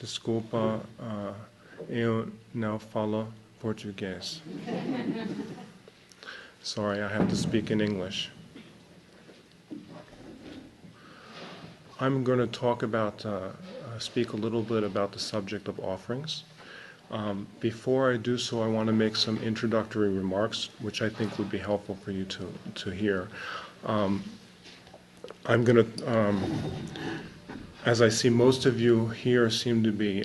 Desculpa, eu não falo português. Sorry, I have to speak in English. I'm going to talk about, speak a little bit about the subject of offerings. Before I do so, I want to make some introductory remarks, which I think would be helpful for you to hear. I'm going to, as I see most of you here seem to be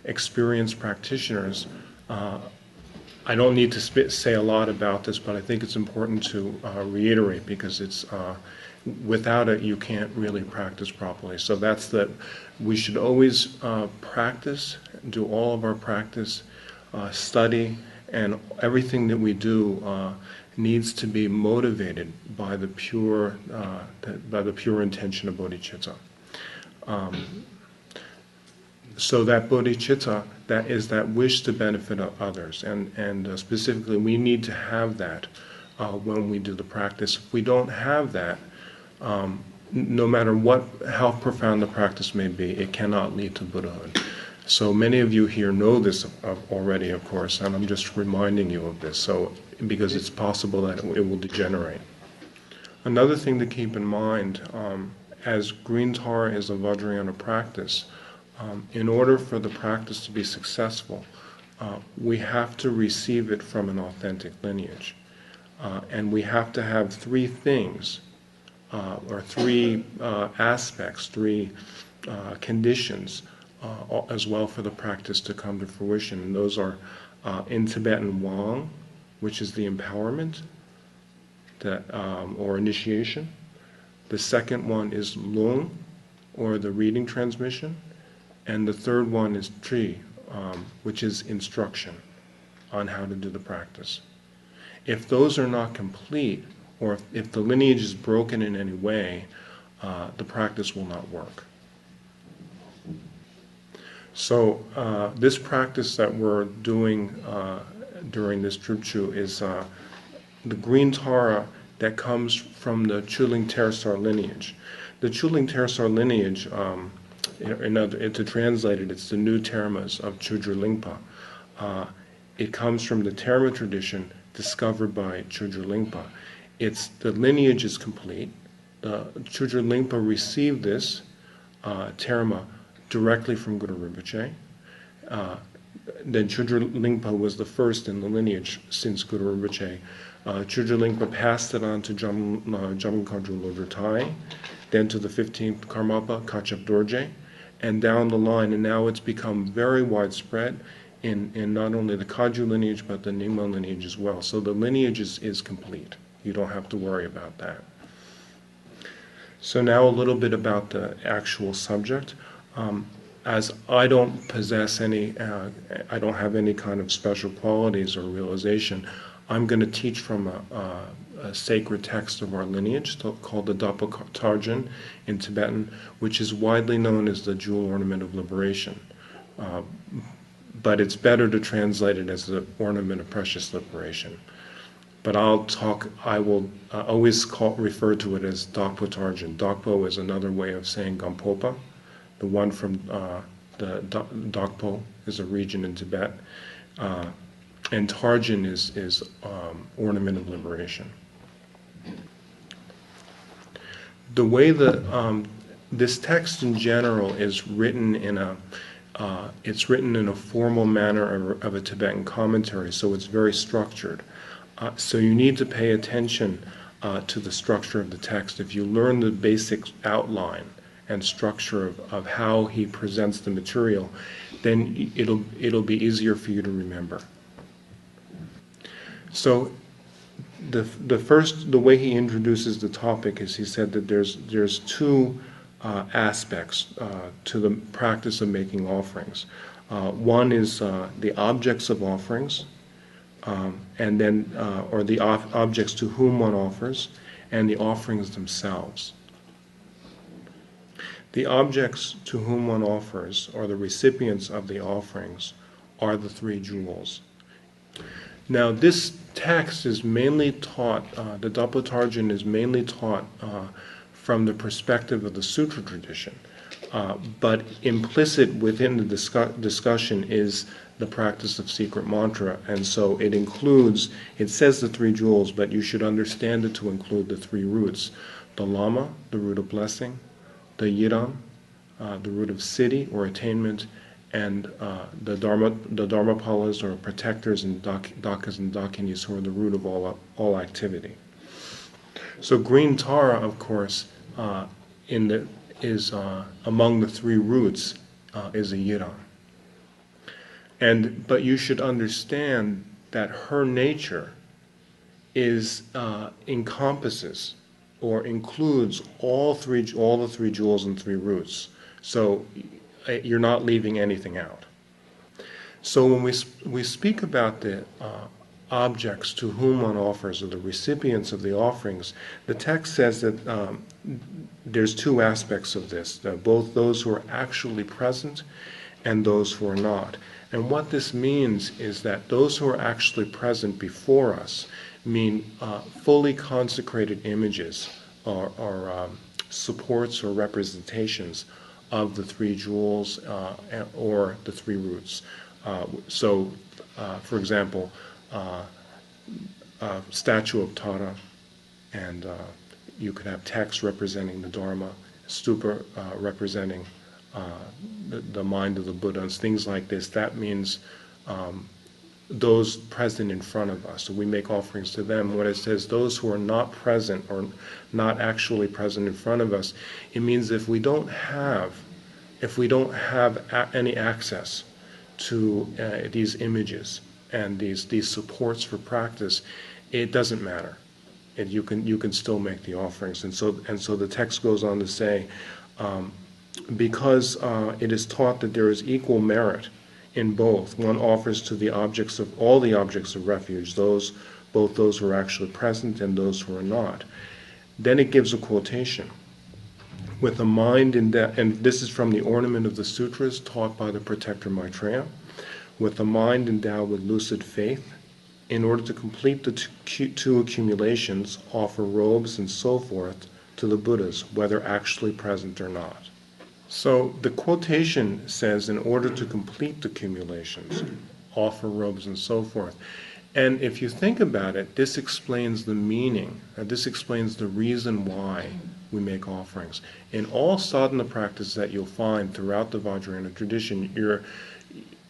experienced practitioners, I don't need to say a lot about this, but I think it's important to reiterate because it's without it you can't really practice properly. So that's that we should always practice, do all of our practice, study, and everything that we do needs to be motivated by the pure intention of bodhicitta. So that bodhicitta, that is that wish to benefit others, and specifically we need to have that when we do the practice. If we don't have that, no matter how profound the practice may be, it cannot lead to Buddhahood. So many of you here know this already, of course, and I'm just reminding you of this, so because it's possible that it will degenerate. Another thing to keep in mind, as green Tara is a Vajrayana practice, in order for the practice to be successful, we have to receive it from an authentic lineage. And we have to have three things, or three aspects, three conditions as well for the practice to come to fruition. And those are in Tibetan Wang, which is the empowerment or initiation. The second one is Lung, or the reading transmission. And the third one is Tri, which is instruction on how to do the practice. If those are not complete, or if the lineage is broken in any way, the practice will not work. So this practice that we're doing during this Drupchu is the green Tara that comes from the Chuling Tersar lineage. The Chuling Tersar lineage, to translate it, it's the new termas of Chudra Lingpa. It comes from the terma tradition discovered by Chudra Lingpa. The lineage is complete. Chudra Lingpa received this terma directly from Guru Rinpoche. Then Chudra Lingpa was the first in the lineage since Guru Rinpoche. Chudra Lingpa passed it on to Jamgon Kagyu Lodro Tai, then to the 15th Karmapa, Kachap Dorje, and down the line, and now it's become very widespread in not only the Kagyu lineage but the Nyingma lineage as well. So the lineage is complete. You don't have to worry about that. So now a little bit about the actual subject. As I don't possess any, I don't have any kind of special qualities or realization, I'm going to teach from a sacred text of our lineage called the Dapa Tarjan in Tibetan, which is widely known as the Jewel Ornament of Liberation. But it's better to translate it as the Ornament of Precious Liberation. But I will always refer to it as Dakpo Tarjan. Dakpo is another way of saying Gampopa. The one from the Dakpo is a region in Tibet. And Tarjan is Ornament of Liberation. The way that this text in general is written it's written in a formal manner of a Tibetan commentary, so it's very structured. So you need to pay attention to the structure of the text. If you learn the basic outline and structure of how he presents the material, then it'll be easier for you to remember. So the way he introduces the topic is he said that there's two aspects to the practice of making offerings. One is the objects of offerings, and then or the objects to whom one offers, and the offerings themselves. The objects to whom one offers, or the recipients of the offerings, are the three jewels. Now, this text is mainly taught, the Dapa Tarjan is mainly taught from the perspective of the Sutra tradition. But implicit within the discussion is the practice of secret mantra, and so it includes, it says the three jewels, but you should understand it to include the three roots. The Lama, the root of blessing, the Yiram, the root of city or attainment, and the Dharmapalas or protectors and Dakas and Dakinis, who are the root of all activity. So green Tara, of course, is among the three roots is a Yiram. But you should understand that her nature encompasses or includes all the three jewels and three roots. So you're not leaving anything out. So when we speak about the objects to whom one offers, or the recipients of the offerings, the text says that there's two aspects of this, both those who are actually present and those who are not. And what this means is that those who are actually present before us mean fully consecrated images or supports or representations of the three jewels or the three roots. For example, a statue of Tara, and you could have text representing the Dharma, stupa representing the mind of the Buddha, and things like this. That means those present in front of us. So we make offerings to them. When it says those who are not present or not actually present in front of us, it means if we don't have any access to these images and these supports for practice, it doesn't matter. You can still make the offerings. And so the text goes on to say, because it is taught that there is equal merit in both, one offers to all the objects of refuge, both those who are actually present and those who are not. Then it gives a quotation. With a mind and this is from the Ornament of the Sutras taught by the protector Maitreya. With a mind endowed with lucid faith, in order to complete the two accumulations, offer robes and so forth to the Buddhas, whether actually present or not. So the quotation says, in order to complete the accumulations, offer robes and so forth. And if you think about it, this explains the meaning, this explains the reason why we make offerings. In all sadhana practices that you'll find throughout the Vajrayana tradition,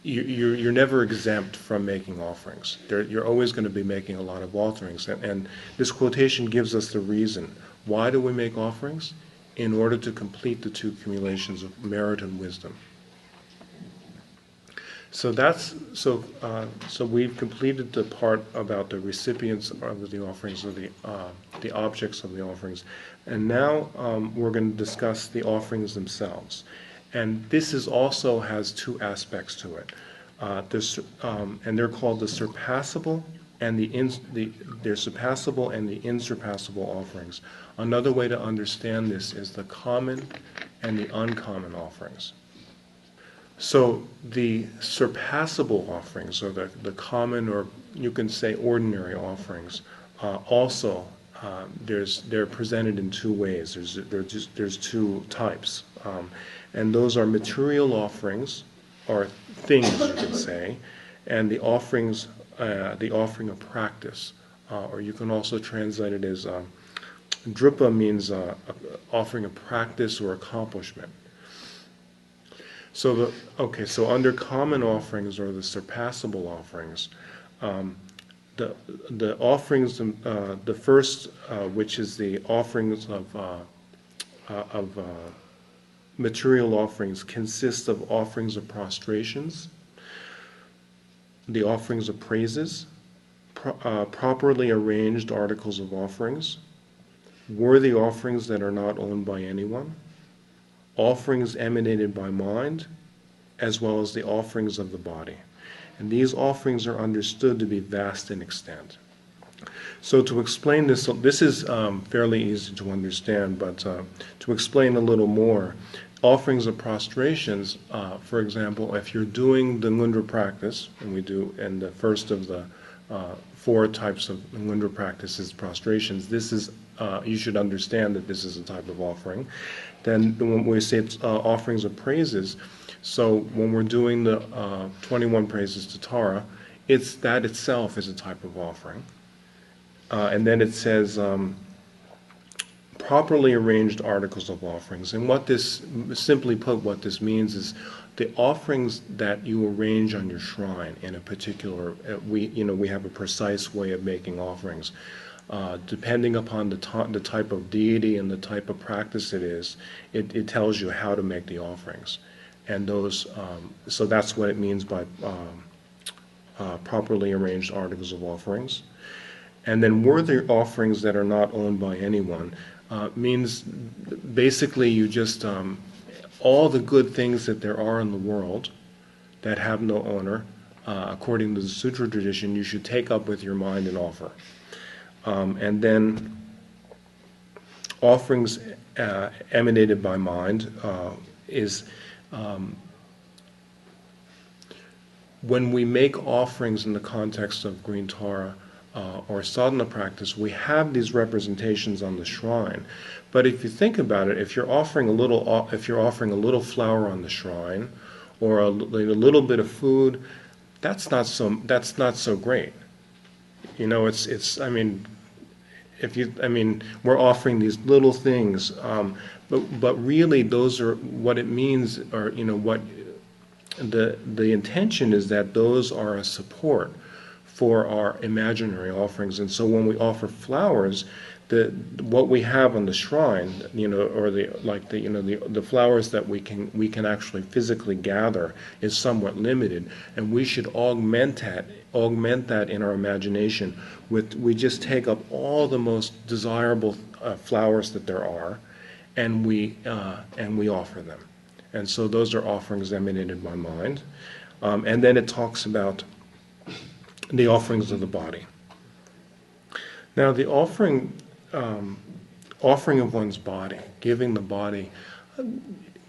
you're never exempt from making offerings. You're always going to be making a lot of offerings. And this quotation gives us the reason. Why do we make offerings? In order to complete the two accumulations of merit and wisdom. So we've completed the part about the recipients of the offerings, of the objects of the offerings, and now we're going to discuss the offerings themselves. And this also has two aspects to it. And they're called the surpassable and they're surpassable and the insurpassable offerings. Another way to understand this is the common and the uncommon offerings. So the surpassable offerings, or the common, or you can say ordinary offerings, they're presented in two ways. There's two types, and those are material offerings, or things you could say, and the offering of practice, or you can also translate it as drupa means offering of practice or accomplishment. So under common offerings, or the surpassable offerings, the offerings, the first, which is the offerings of material offerings, consists of offerings of prostrations, the offerings of praises, properly arranged articles of offerings, worthy offerings that are not owned by anyone, offerings emanated by mind, as well as the offerings of the body. And these offerings are understood to be vast in extent. So to explain this is fairly easy to understand, but to explain a little more, offerings of prostrations, for example, if you're doing the Ngundra practice, and we do, and the first of the four types of Ngundra practices, prostrations, this is you should understand that this is a type of offering. Then when we say it's, offerings of praises, so when we're doing the 21 praises to Tara, it's that itself is a type of offering. And then it says properly arranged articles of offerings. And what this, simply put, what this means is the offerings that you arrange on your shrine in a particular, we have a precise way of making offerings. Depending upon the type of deity and the type of practice it is, it tells you how to make the offerings. And those, so that's what it means by properly arranged articles of offerings. And then worthy offerings that are not owned by anyone means basically you just, all the good things that there are in the world that have no owner, according to the sutra tradition, you should take up with your mind and offer. And then offerings emanated by mind is when we make offerings in the context of green Tara or sadhana practice, we have these representations on the shrine. But if you think about it, if you're offering a little flour on the shrine, or a little bit of food, that's not so great. You know, it's. I mean, we're offering these little things, but really those are what it means, or what the intention is, that those are a support for our imaginary offerings. And so when we offer flowers, what we have on the shrine, or the flowers that we can actually physically gather is somewhat limited, and we should augment that in our imagination we just take up all the most desirable flowers that there are, and we offer them. And so those are offerings emanated by mind. And then it talks about the offerings of the body. Now the offering of one's body, giving the body,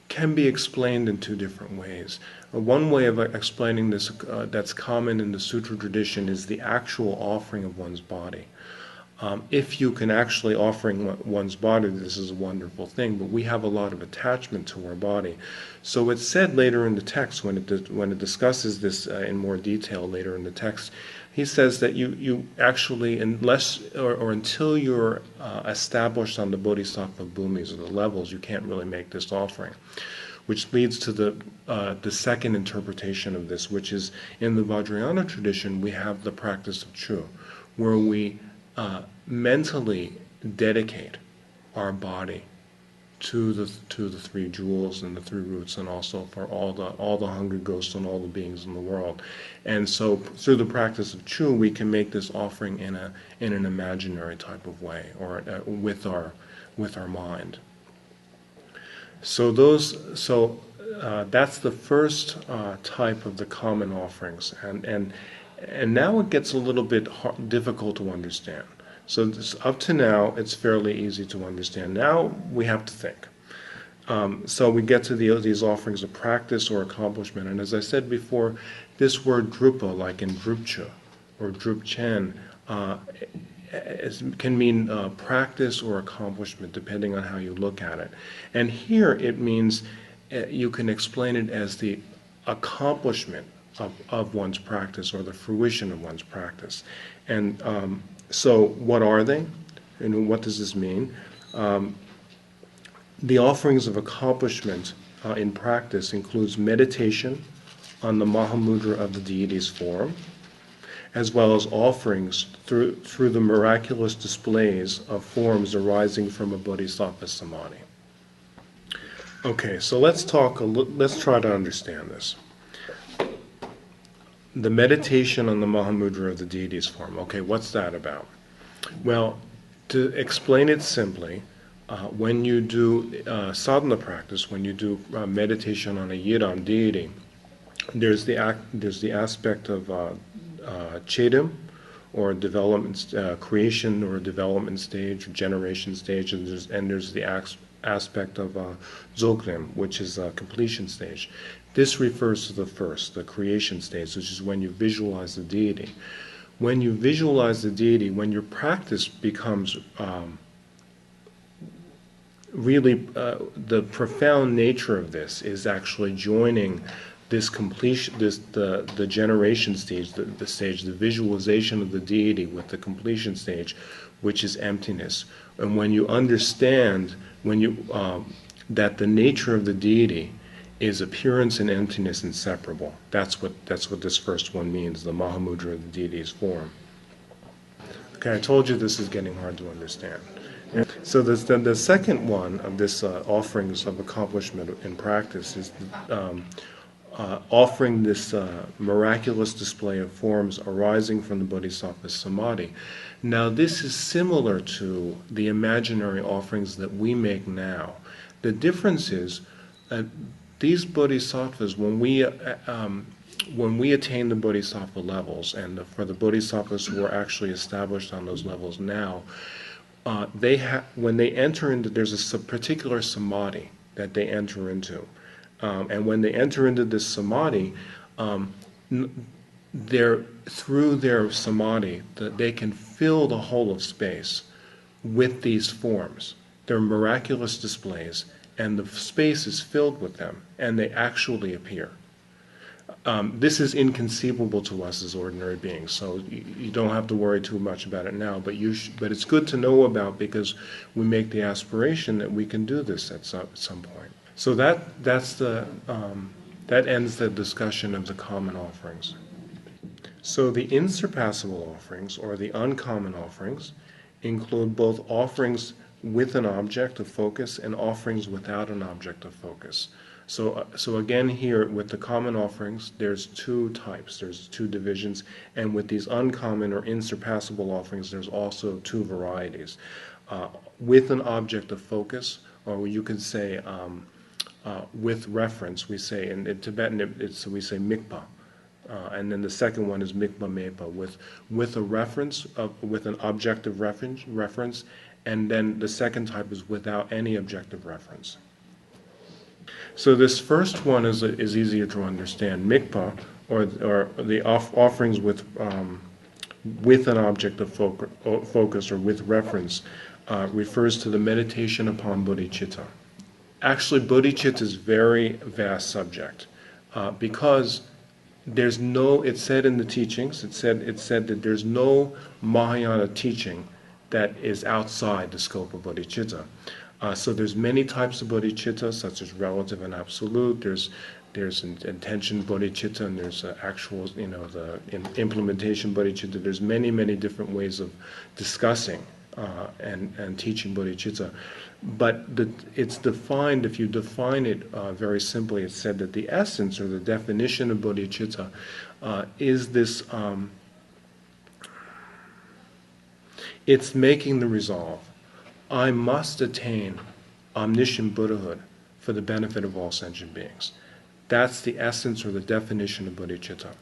can be explained in two different ways. One way of explaining this that's common in the sutra tradition is the actual offering of one's body. If you can actually offering one's body, this is a wonderful thing, but we have a lot of attachment to our body. So it's said later in the text, when it discusses this in more detail later in the text, he says that you actually, unless or until you're established on the bodhisattva bhumis, or the levels, you can't really make this offering. Which leads to the second interpretation of this, which is in the Vajrayana tradition, we have the practice of Chu, where we mentally dedicate our body to the three jewels and the three roots, and also for all the hungry ghosts and all the beings in the world. And so through the practice of Chu, we can make this offering in an imaginary type of way, or with our mind. So that's the first type of the common offerings, and now it gets a little bit difficult to understand. So up to now, it's fairly easy to understand. Now we have to think. So we get to these offerings of practice or accomplishment, and as I said before, this word drupa, like in drupcha or drupchen, can mean practice or accomplishment, depending on how you look at it. And here it means you can explain it as the accomplishment of one's practice, or the fruition of one's practice. And so what are they? And what does this mean? The offerings of accomplishment in practice includes meditation on the Mahamudra of the deity's form, as well as offerings through the miraculous displays of forms arising from a bodhisattva samadhi. Okay, so let's try to understand this. The meditation on the Mahamudra of the deity's form. Okay, what's that about? Well, to explain it simply, when you do sadhana practice, when you do meditation on a yidam deity, there's the aspect of chedim, or development, creation or development stage, or generation stage, and there's the aspect of dzogrim, which is a completion stage. This refers to the first, the creation stage, which is when you visualize the deity. When you visualize the deity, when your practice becomes really the profound nature of this is actually joining this completion, the generation stage, the stage, the visualization of the deity with the completion stage, which is emptiness. And when you understand, that the nature of the deity is appearance and emptiness inseparable. That's what this first one means. The Mahamudra of the deity's form. Okay, I told you this is getting hard to understand. So the second one of this offerings of accomplishment in practice is offering this miraculous display of forms arising from the Bodhisattva's samadhi. Now this is similar to the imaginary offerings that we make now. The difference is that these bodhisattvas, when we attain the bodhisattva levels, and for the bodhisattvas who are actually established on those levels now, when they enter into, there's a particular samadhi that they enter into. And when they enter into this samadhi, through their samadhi, they can fill the whole of space with these forms. They're miraculous displays, and the space is filled with them, and they actually appear. This is inconceivable to us as ordinary beings, so you don't have to worry too much about it now, but it's good to know about, because we make the aspiration that we can do this at some point. So that ends the discussion of the common offerings. So the insurpassable offerings, or the uncommon offerings, include both offerings with an object of focus and offerings without an object of focus. So again here, with the common offerings, there's two types, there's two divisions, and with these uncommon or insurpassable offerings, there's also two varieties. With an object of focus, or you could say with reference, we say, in Tibetan we say mikpa. And then the second one is mikpa mepa, with a reference, with an objective reference, and then the second type is without any objective reference. So this first one is easier to understand. Mikpa, or the offerings with an object of focus or with reference, refers to the meditation upon bodhicitta. Actually, bodhicitta is a very vast subject, because it's said in the teachings, it said that there's no Mahayana teaching that is outside the scope of bodhicitta. So there's many types of bodhicitta, such as relative and absolute. There's intention bodhicitta, and there's actual, the implementation bodhicitta. There's many, many different ways of discussing and teaching bodhicitta. But it's defined, if you define it very simply, it's said that the essence or the definition of bodhicitta is this, it's making the resolve, I must attain omniscient Buddhahood for the benefit of all sentient beings. That's the essence or the definition of bodhicitta.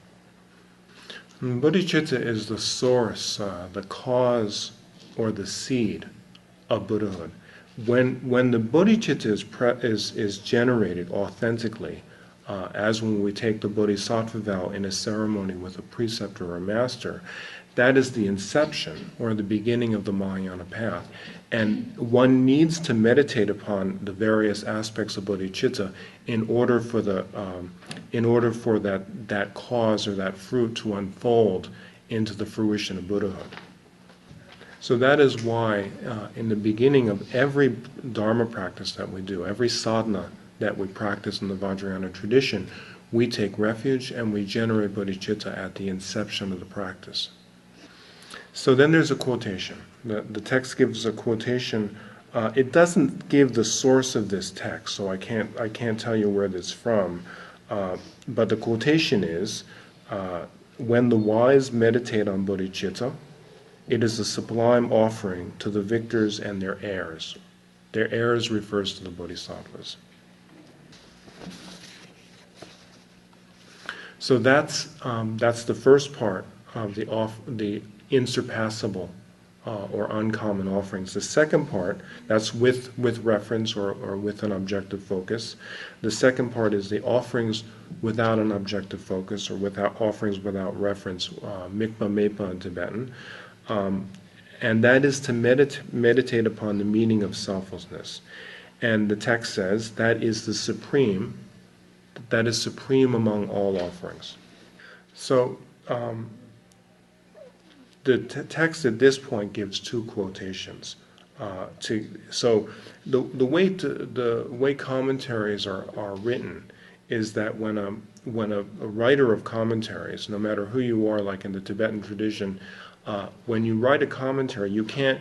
And bodhicitta is the source, the cause, or the seed of Buddhahood. When the bodhicitta is generated authentically, as when we take the bodhisattva vow in a ceremony with a preceptor or master, that is the inception or the beginning of the Mahayana path. And one needs to meditate upon the various aspects of bodhicitta in order for that cause or that fruit to unfold into the fruition of Buddhahood. So that is why in the beginning of every Dharma practice that we do, every sadhana that we practice in the Vajrayana tradition, we take refuge and we generate bodhicitta at the inception of the practice. So then there's a quotation. The text gives a quotation. It doesn't give the source of this text, so I can't tell you where it's from. But the quotation is, when the wise meditate on bodhicitta, it is a sublime offering to the victors and their heirs. Their heirs refers to the bodhisattvas. So that's the first part of the insurpassable or uncommon offerings. The second part, that's with reference or with an objective focus. The second part is the offerings without an objective focus, or without offerings without reference, mikpa mepa in Tibetan. And that is to meditate upon the meaning of selflessness. And the text says, that is supreme among all offerings. So the text at this point gives two quotations. So the way commentaries are written is that when a writer of commentaries, no matter who you are, like in the Tibetan tradition, when you write a commentary, you can't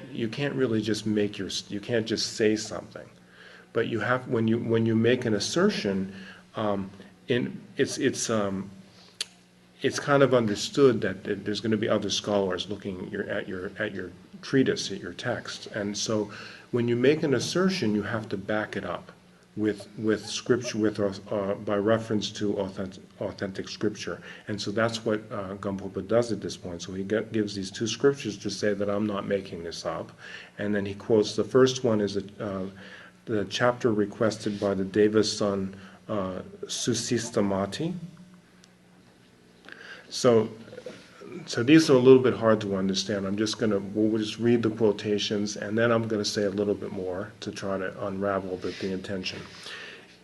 really just you can't just say something, but you have when you make an assertion, it's kind of understood that there's going to be other scholars looking at your treatise, at your text, and so when you make an assertion, you have to back it up with scripture, by reference to authentic scripture, and so that's what Gampopa does at this point. So he gives these two scriptures to say that I'm not making this up, and then he quotes the first one is the chapter requested by the Deva's son Susistamati. So these are a little bit hard to understand. We'll just read the quotations, and then I'm going to say a little bit more to try to unravel the intention.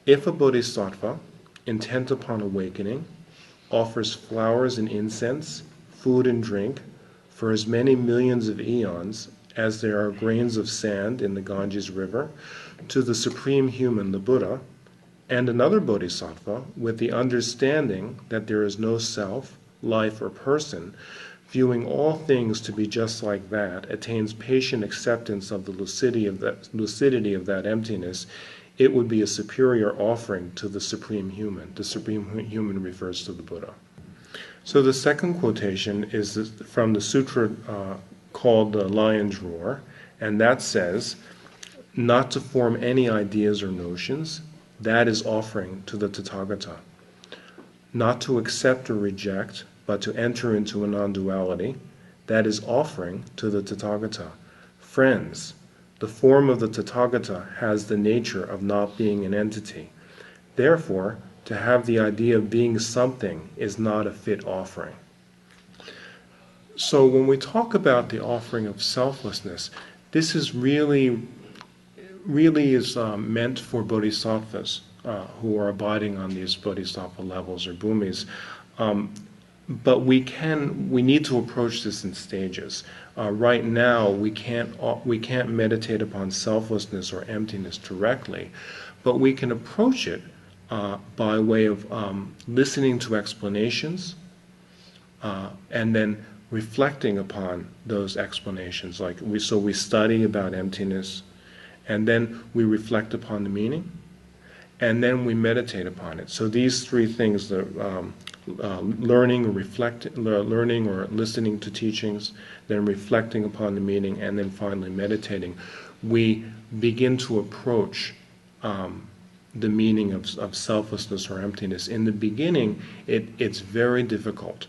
If a bodhisattva, intent upon awakening, offers flowers and incense, food and drink, for as many millions of eons as there are grains of sand in the Ganges River, to the Supreme Human, the Buddha, and another bodhisattva, with the understanding that there is no self, life, or person, viewing all things to be just like that, attains patient acceptance of the lucidity of that emptiness, it would be a superior offering to the Supreme Human. The Supreme Human refers to the Buddha. So the second quotation is from the sutra called the Lion's Roar, and that says, not to form any ideas or notions, that is offering to the Tathagata. Not to accept or reject, but to enter into a non-duality, that is offering to the Tathagata. Friends, the form of the Tathagata has the nature of not being an entity. Therefore, to have the idea of being something is not a fit offering. So when we talk about the offering of selflessness, this is really is meant for bodhisattvas who are abiding on these bodhisattva levels or bhumis. But we need to approach this in stages. Right now, we can't meditate upon selflessness or emptiness directly, but we can approach it by way of listening to explanations and then reflecting upon those explanations. So we study about emptiness, and then we reflect upon the meaning, and then we meditate upon it. So these three things, learning or listening to teachings, then reflecting upon the meaning, and then finally meditating, we begin to approach the meaning of selflessness or emptiness. In the beginning, it's very difficult.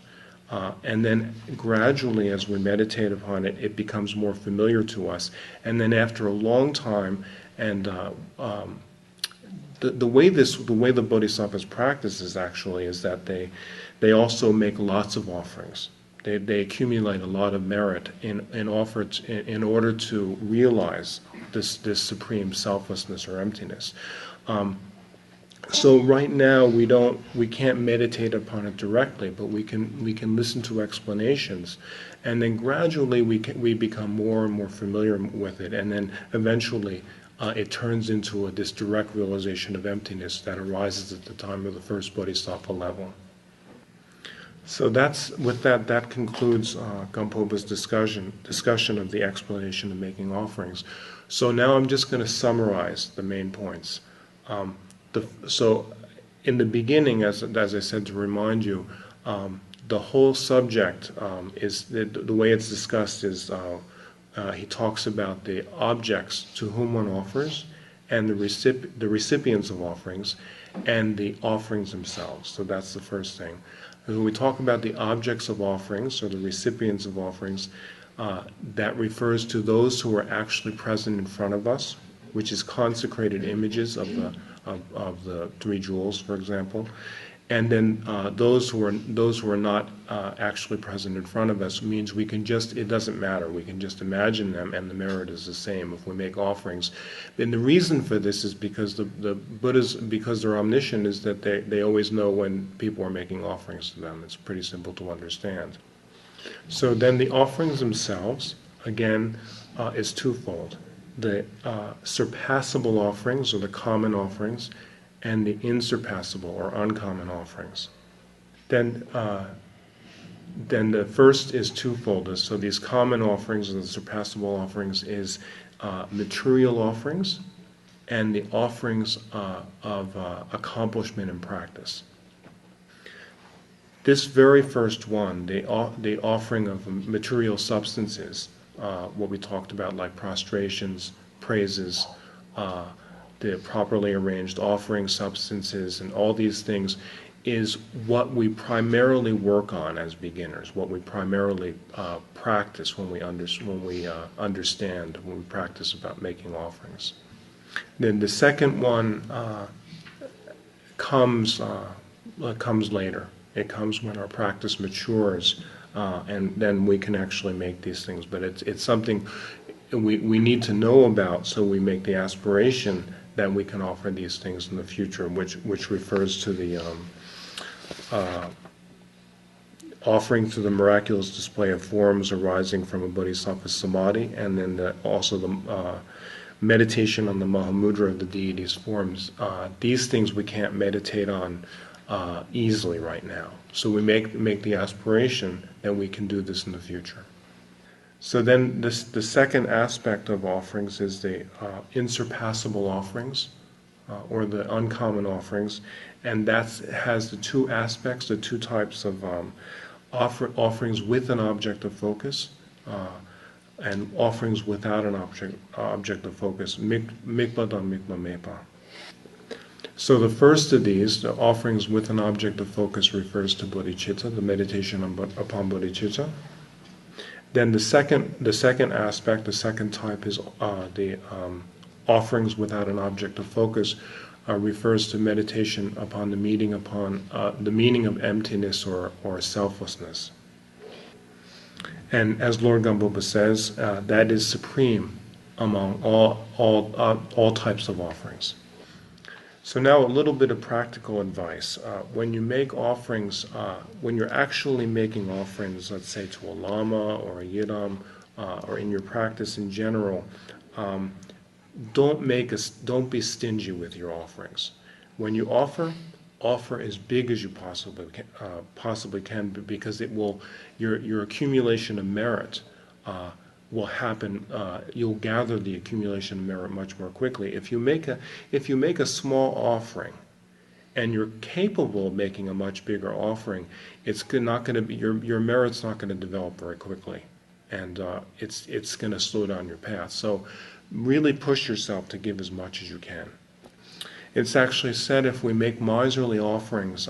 And then gradually, as we meditate upon it, it becomes more familiar to us. And then after a long time, and the way the bodhisattvas practice is that they also make lots of offerings. They accumulate a lot of merit in order to realize this supreme selflessness or emptiness. So right now we can't meditate upon it directly, but we can listen to explanations, and then gradually we become more and more familiar with it, and then eventually it turns into this direct realization of emptiness that arises at the time of the first bodhisattva level. So that concludes Gampopa's discussion of the explanation of making offerings. So now I'm just going to summarize the main points. So in the beginning, as I said, to remind you, the whole subject is the way it's discussed is he talks about the objects to whom one offers, and the recipients of offerings, and the offerings themselves. So that's the first thing. When we talk about the objects of offerings, or the recipients of offerings, that refers to those who are actually present in front of us, which is consecrated images of the three jewels, for example. And then those who are not actually present in front of us means we can just, it doesn't matter, we can just imagine them and the merit is the same if we make offerings. And the reason for this is because the Buddhas, because they're omniscient, is that they always know when people are making offerings to them. It's pretty simple to understand. So then the offerings themselves, again, is twofold. The surpassable offerings, or the common offerings, and the insurpassable or uncommon offerings. Then the first is twofold. So these common offerings and the surpassable offerings is material offerings and the offerings of accomplishment and practice. This very first one, the offering of material substances, what we talked about, like prostrations, praises, the properly arranged offering substances, and all these things, is what we primarily work on as beginners, what we primarily practice when we understand, when we practice about making offerings. Then the second one comes later. It comes when our practice matures, and then we can actually make these things. But it's something we need to know about, so we make the aspiration that we can offer these things in the future, which refers to the offering to the miraculous display of forms arising from a bodhisattva samadhi, and then also the meditation on the Mahamudra of the deity's forms. These things we can't meditate on easily right now. So we make the aspiration that we can do this in the future. So then the second aspect of offerings is the insurpassable offerings, or the uncommon offerings, and that has the two aspects, the two types of offerings with an object of focus, and offerings without an object of focus, mikpa dan mikpa mepa. So the first of these, the offerings with an object of focus, refers to bodhicitta, the meditation upon bodhicitta. Then the second aspect, the second type, is the offerings without an object of focus, refers to meditation upon the meaning of emptiness or selflessness. And as Lord Gampopa says, that is supreme among all types of offerings. So now a little bit of practical advice. When you make offerings, when you're actually making offerings, let's say to a lama or a yidam, or in your practice in general, don't be stingy with your offerings. When you offer as big as you possibly can, because your accumulation of merit will happen. You'll gather the accumulation of merit much more quickly. If you make a small offering, and you're capable of making a much bigger offering, it's not going to be your merit's not going to develop very quickly, and it's going to slow down your path. So, really push yourself to give as much as you can. It's actually said if we make miserly offerings,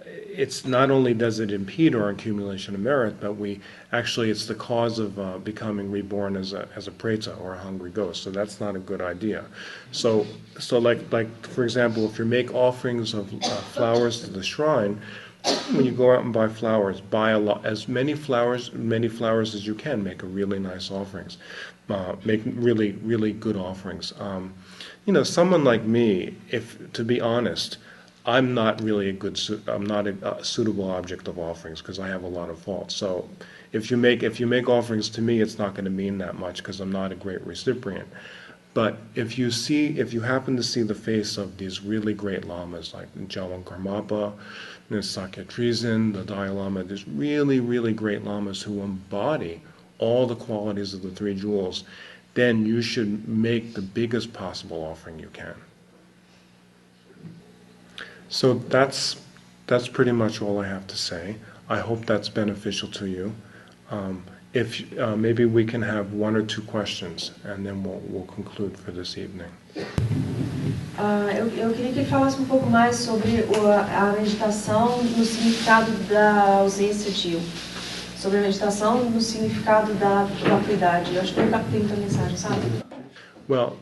it's not only does it impede our accumulation of merit, but it's the cause of becoming reborn as a preta, or a hungry ghost. So that's not a good idea. So like for example, if you make offerings of flowers to the shrine, when you go out and buy flowers, buy as many flowers as you can. Make a really nice offerings. Make really, really good offerings. Someone like me, to be honest, I'm not a suitable object of offerings because I have a lot of faults. So if you make offerings to me, it's not going to mean that much because I'm not a great recipient. But if you happen to see the face of these really great lamas like Jawan Karmapa, Sakya Trizin, the Dalai Lama, there's really, really great lamas who embody all the qualities of the three jewels, then you should make the biggest possible offering you can. So that's pretty much all I have to say. I hope that's beneficial to you. If maybe we can have one or two questions, and then we'll conclude for this evening. Eu queria que ele falasse um pouco mais sobre a meditação no significado da ausência de eu. Sobre a meditação no significado da vacuidade. Eu acho que eu captei muita mensagem, sabe? Well,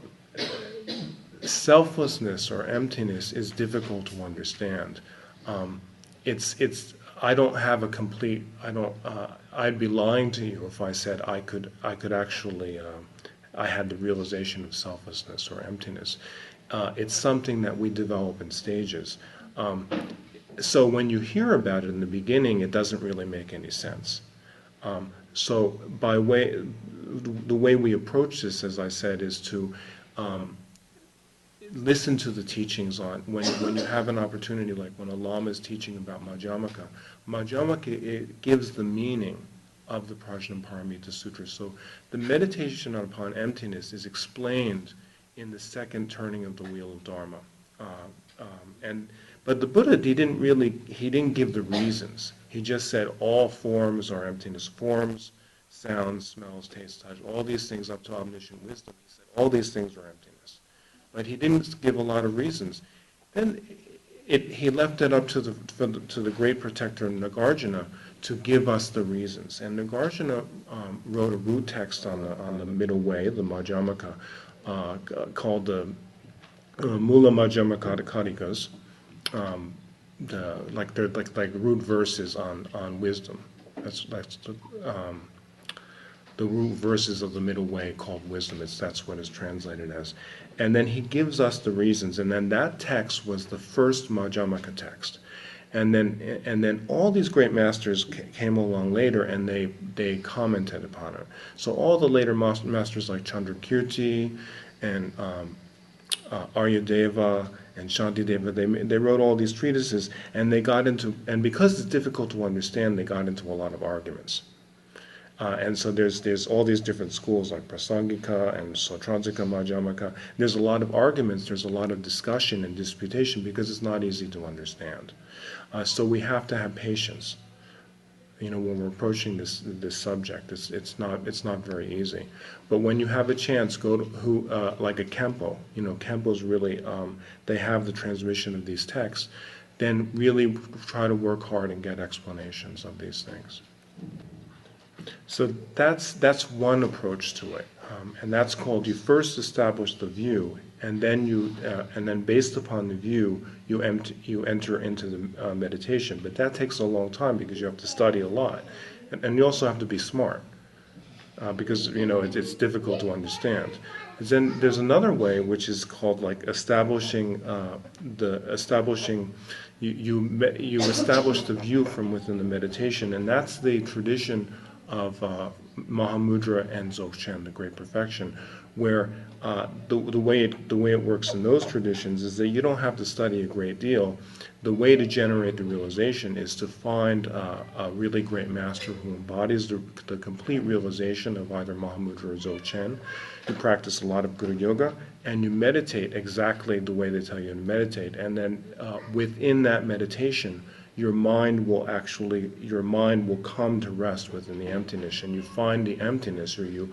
selflessness or emptiness is difficult to understand. It's I don't have a complete, I'd be lying to you if I said I could actually, I had the realization of selflessness or emptiness. It's something that we develop in stages. So when you hear about it in the beginning, it doesn't really make any sense. So the way we approach this, as I said, is to listen to the teachings on, when you have an opportunity, like when a Lama is teaching about Madhyamaka. Madhyamaka, it gives the meaning of the Prajnaparamita Sutra. So the meditation upon emptiness is explained in the second turning of the wheel of Dharma. But the Buddha, he didn't give the reasons. He just said all forms are emptiness. Forms, sounds, smells, taste, touch, all these things up to omniscient wisdom. He said all these things are emptiness. But he didn't give a lot of reasons. Then he left it up to the great protector Nagarjuna to give us the reasons. And Nagarjuna wrote a root text on the middle way, the Madhyamaka, called the Mula Madhyamaka Karikas. They're like root verses on wisdom. That's the root verses of the middle way called wisdom. That's what it's translated as. And then he gives us the reasons, and then that text was the first Madhyamaka text. And then all these great masters came along later, and they commented upon it. So all the later masters like Chandrakirti and Aryadeva and Shantideva, they wrote all these treatises, and because it's difficult to understand, they got into a lot of arguments. And so there's all these different schools like Prasangika and Sautransika Madhyamaka. There's a lot of arguments, there's a lot of discussion and disputation because it's not easy to understand. So we have to have patience. When we're approaching this subject, it's not very easy. But when you have a chance, go to like a Kempo. Kempos really they have the transmission of these texts. Then really try to work hard and get explanations of these things. So that's one approach to it, and that's called, you first establish the view, and then based upon the view you enter into the meditation. But that takes a long time because you have to study a lot, and you also have to be smart because it's difficult to understand. And then there's another way which is called like establishing. You establish the view from within the meditation, and that's the tradition of Mahamudra and Dzogchen, the Great Perfection, where the way it works in those traditions is that you don't have to study a great deal. The way to generate the realization is to find a really great master who embodies the complete realization of either Mahamudra or Dzogchen. You practice a lot of Guru Yoga, and you meditate exactly the way they tell you to meditate. And then within that meditation, your mind will come to rest within the emptiness, and you find the emptiness, or you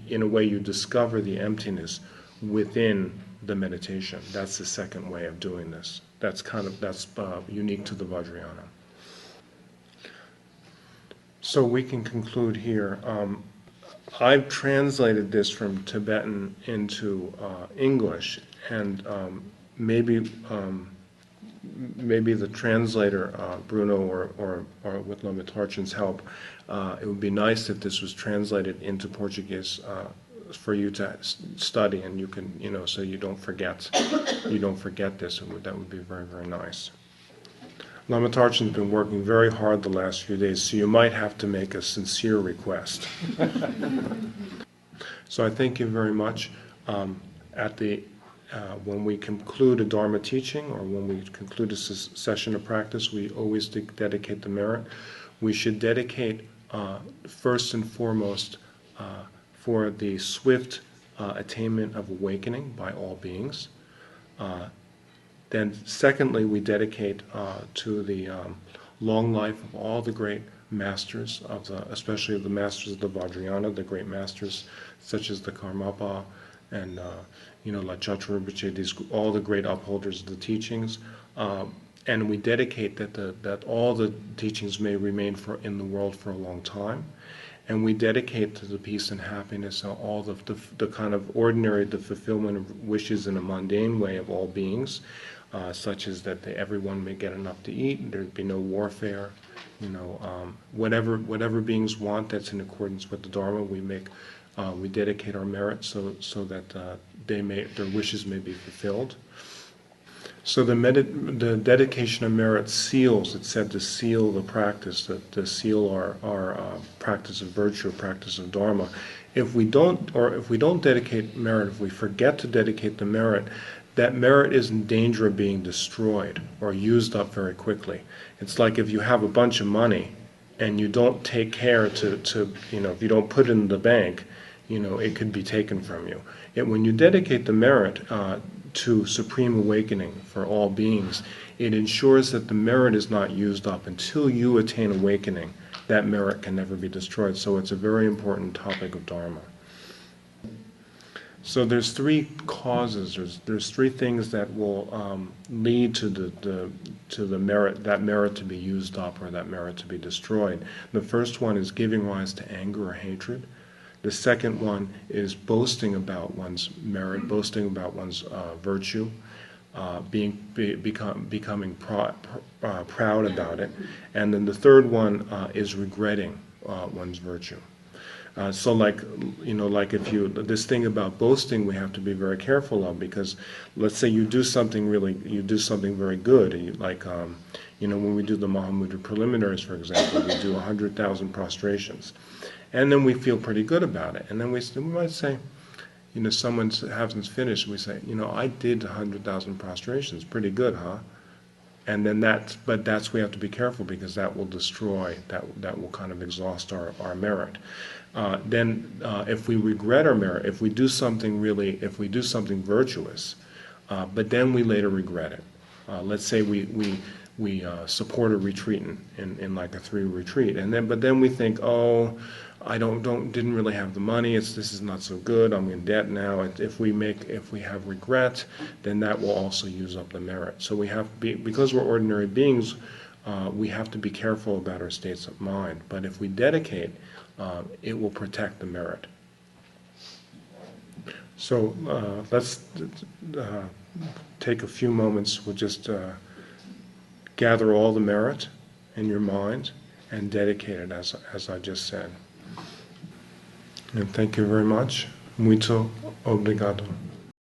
in a way you discover the emptiness within the meditation. That's the second way of doing this. That's unique to the Vajrayana. So we can conclude here. I've translated this from Tibetan into English, and maybe the translator, Bruno, or with Lama Tarchin's help, it would be nice if this was translated into Portuguese for you to study, and you can, so you don't forget this. That would be very, very nice. Lama Tarchin's been working very hard the last few days, so you might have to make a sincere request. So I thank you very much. When we conclude a Dharma teaching, or when we conclude a session of practice, we always dedicate the merit. We should dedicate first and foremost for the swift attainment of awakening by all beings. Then secondly, we dedicate to the long life of all the great masters, especially the masters of the Vajrayana, the great masters such as the Karmapa and La Chaturabhache, all the great upholders of the teachings. And we dedicate that all the teachings may remain in the world for a long time. And we dedicate to the peace and happiness and all the kind of ordinary, the fulfillment of wishes in a mundane way of all beings. such as that everyone may get enough to eat, there'd be no warfare, whatever beings want that's in accordance with the Dharma, we dedicate our merit so that their wishes may be fulfilled. So the dedication of merit seals, it's said to seal the practice, to seal our practice of virtue, practice of Dharma. If we don't dedicate merit, if we forget to dedicate the merit, that merit is in danger of being destroyed or used up very quickly. It's like if you have a bunch of money and you don't take care to if you don't put it in the bank, it could be taken from you. When you dedicate the merit to supreme awakening for all beings, it ensures that the merit is not used up. Until you attain awakening, that merit can never be destroyed. So it's a very important topic of Dharma. So there's three causes. There's three things that will lead to the merit, that merit to be used up or that merit to be destroyed. The first one is giving rise to anger or hatred. The second one is boasting about one's merit, boasting about one's virtue, becoming proud about it. And then the third one is regretting one's virtue. So like this thing about boasting, we have to be very careful of, because let's say you do something very good, when we do the Mahamudra preliminaries, for example, we do 100,000 prostrations. And then we feel pretty good about it. And then we might say, someone hasn't finished, we say, I did 100,000 prostrations, pretty good, huh? And then we have to be careful, because that will destroy, that will kind of exhaust our merit. If we regret our merit, if we do something virtuous, but then we later regret it. Let's say we support a retreat in like a 3 retreat, but then we think, oh, I didn't really have the money. This is not so good. I'm in debt now. If we have regret, then that will also use up the merit. So we have to be, because we're ordinary beings, we have to be careful about our states of mind. But if we dedicate, it will protect the merit. So let's take a few moments. We'll just gather all the merit in your mind and dedicate it as I just said. And thank you very much. Muito obrigado.